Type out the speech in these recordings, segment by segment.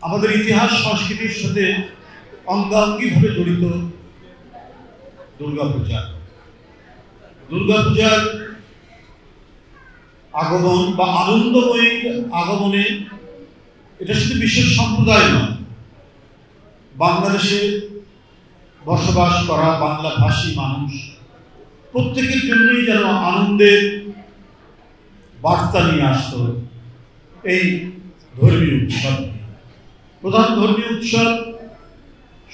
আমাদের ইতিহাস সংস্কৃতির সাথে অঙ্গাঙ্গিভাবে জড়িত দুর্গাপূজা। দুর্গাপূজার আগমন বা আনন্দময়ী আগমনে এটা শুধু বিশেষ সম্প্রদায় নয়, বাংলাদেশে বসবাস করা বাংলাভাষী মানুষ প্রত্যেকের জন্যই যেন আনন্দের বার্তা নিয়ে আসত এই ধর্মীয় উৎসব। প্রধান ধর্মীয় উৎসব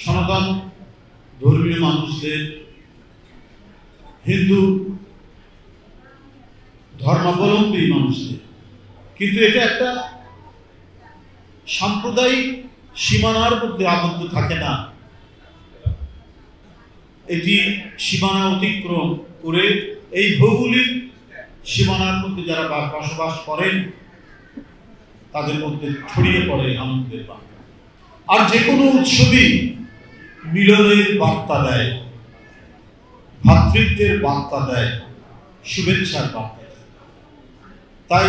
সনাতন ধর্মীয় মানুষদের, হিন্দু ধর্মাবলম্বী মানুষদের, কিন্তু এটা একটা সাম্প্রদায়িক সীমানার মধ্যে আবদ্ধ থাকে না। এটি সীমানা অতিক্রম করে এই ভৌগোলিক সীমানার মধ্যে যারা বসবাস করেন তাদের মধ্যে ছড়িয়ে পড়ে আনন্দের বার্তা। আর যে কোনো উৎসবই মিলনের বার্তা দেয়, ভ্রাতৃত্বের বার্তা দেয়, শুভেচ্ছার বার্তা দেয়। তাই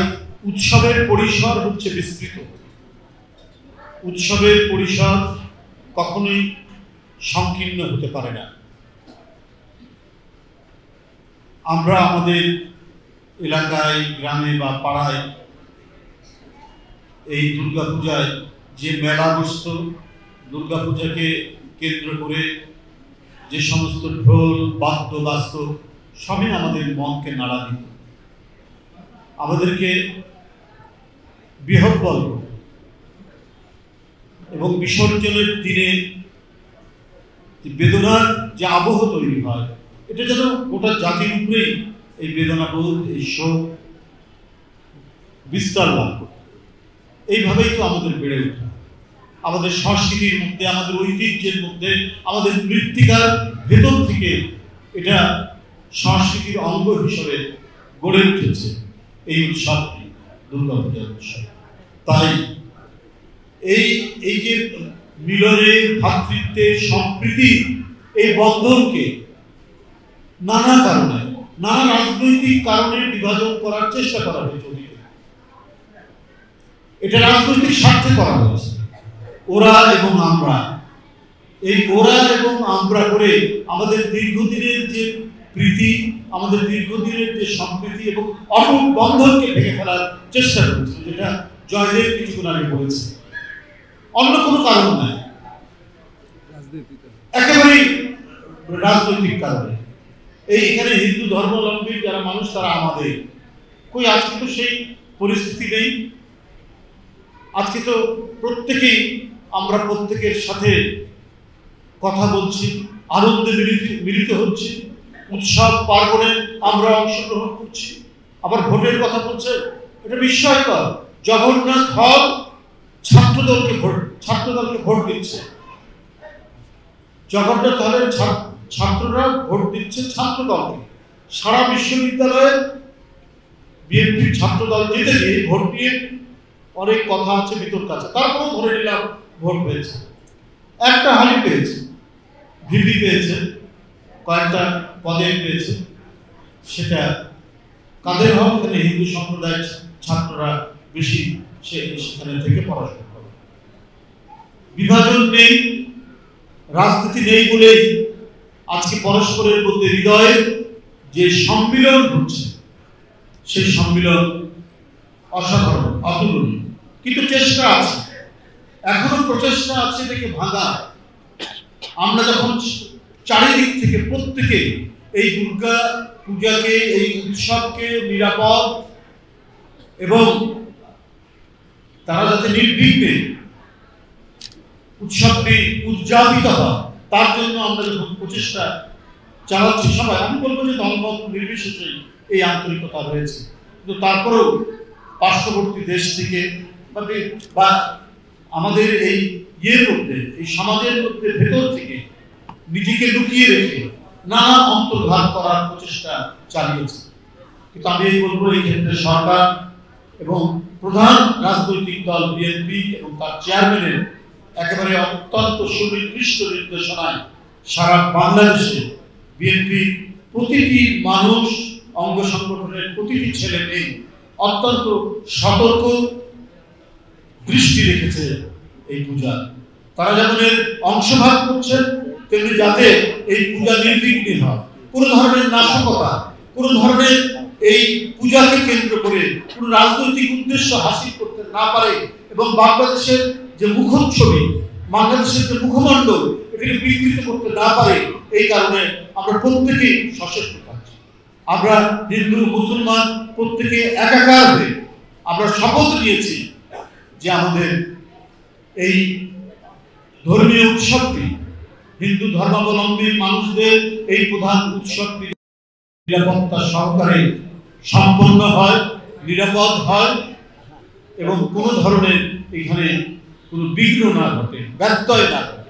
উৎসবের পরিসর হচ্ছে বিস্তৃত। উৎসবের পরিসর কখনোই সংকীর্ণ হতে পারে না। আমরা আমাদের এলাকায়, গ্রামে বা পাড়ায় এই দুর্গাপূজায় যে মেলা বসত, দুর্গাপূজাকে কেন্দ্র করে যে সমস্ত ঢোল বাদ্য বাজত, সবই আমাদের মনকে নাড়া দিত, আমাদেরকে বিহ্বল করত। এবং বিসর্জনের দিনে বেদনার যে আবহ তৈরি হয়, এটা যেন গোটা জাতির উপরেই এই বেদনাবোধ, এই শোক বিস্তার লাভ করত। এইভাবেই তো আমাদের বেড়ে ওঠা, আমাদের সংস্কৃতির মধ্যে, আমাদের ঐতিহ্যের মধ্যে, আমাদের মৃত্তিকার ভেতর থেকে এটা সংস্কৃতির অঙ্গ হিসেবে গড়ে উঠেছে এই উৎসবটি, দুর্গাপূজার উৎসব। তাই এই যে মিলনের, ভ্রাতৃত্বের, সম্প্রীতি, এই বন্ধনকে নানা কারণে, নানা রাজনৈতিক কারণে বিভাজন করার চেষ্টা করা হয়েছে। এটা রাজনৈতিক স্বার্থে করা হয়েছে। ওরা এবং আমরা, এই ওরা এবং আমরা করে আমাদের দীর্ঘদিনের যে প্রীতি, আমাদের দীর্ঘদিনের যে সম্প্রীতি এবং অটুট বন্ধনকে ভেঙে ফেলার চেষ্টা করেছে, যেটা জয়দেব কিছুক্ষণ আগে বলেছে। অন্য কোনো কারণ নাই, একেবারেই রাজনৈতিক কারণে। এখানে হিন্দু ধর্মাবলম্বী যারা মানুষ তারা আমাদের, কই আজকে তো সেই পরিস্থিতি নেই। আজকে তো প্রত্যেকেই আমরা প্রত্যেকের সাথে কথা বলছি, আনন্দে মিলিত হচ্ছি, উৎসব পার্বণে আমরা অংশগ্রহণ করছি। আবার ভোটের কথা বলছে, এটা বিস্ময়কর। জগন্নাথ হল ছাত্রদলকে ভোট দিচ্ছে। জগন্নাথ হলের ছাত্ররা ভোট দিচ্ছে ছাত্রদলকে। সারা বিশ্ববিদ্যালয়ে বিএনপির ছাত্রদল জিতে গিয়ে ভোট দিয়ে অনেক কথা আছে, বিতর্ক আছে, তারপরেও ধরে নিলাম ভোট হয়েছে। একটা হালি পেয়েছে, ভিপি পেয়েছে, কয়েকটা পদে পেয়েছে। সেটা কাদের হবে? এখানে হিন্দু সম্প্রদায়ের ছাত্ররা বেশি সেখানে থেকে পড়াশোনা করে। বিভাজন নেই, রাজনীতি নেই বলেই আজকে পরস্পরের মধ্যে হৃদয়ের যে সম্মিলন হচ্ছে, সেই সম্মিলন অসাধারণ, অতুলনীয়। কিন্তু চেষ্টা আছে, এখনো প্রচেষ্টা আছে এটাকে ভাঙা। আমরা যখন চারিদিক থেকে প্রত্যেকে এই দুর্গা পূজাকে, এই উৎসবকে নিরাপদ এবং তারা যাতে নির্বিঘ্নে উৎসবটি উদযাপিত হয়, তার জন্য আমরা যখন প্রচেষ্টা চালাচ্ছি সবাই, আমি বলবো যে ধর্ম নির্বিশেষে এই আন্তরিকতা রয়েছে। কিন্তু তারপরেও পার্শ্ববর্তী দেশ থেকে বা আমাদের এই মধ্যে, এই সমাজের মধ্যে ভেতর থেকে নিজেকে লুকিয়ে রেখে নানা অন্তর্ঘাত করার প্রচেষ্টা চালিয়েছে। কিন্তু আমি বলবো এই ক্ষেত্রে সরকার এবং প্রধান রাজনৈতিক দল বিএনপি এবং তার চেয়ারম্যানের একেবারে অত্যন্ত সুনির্দিষ্ট নির্দেশনায় সারা বাংলাদেশে বিএনপি প্রতিটি মানুষ, অঙ্গ সংগঠনের প্রতিটি ছেলে মেয়ে অত্যন্ত সতর্ক দৃষ্টি রেখেছে এই পূজা। তারা যেমন এর অংশভাগ করছেন, তেমনি যাতে এই পূজা নির্বিঘ্নে হয়, কোনো ধরনের নাশকতা, কোনো ধরনের এই পূজাকে কেন্দ্র করে কোনো রাজনৈতিক উদ্দেশ্য হাসিল করতে না পারে, এবং বাংলাদেশের যে মুখচ্ছবি, বাংলাদেশের যে মুখমণ্ডল, এটাকে বিকৃত করতে না পারে, এই কারণে আমরা প্রত্যেকেই সচেষ্ট থাকছি। আমরা হিন্দু মুসলমান প্রত্যেকে একাকার হয়ে আমরা শপথ নিয়েছি যে আমাদের এই ধর্মীয় উৎসবটি, হিন্দু ধর্মাবলম্বী মানুষদের এই প্রধান উৎসবটি নিরাপত্তা সহকারে সম্পন্ন হয়, নিরাপদ হয়, এবং কোনো ধরনের এখানে কোনো বিঘ্ন না ঘটে, ব্যত্যয় না ঘটে।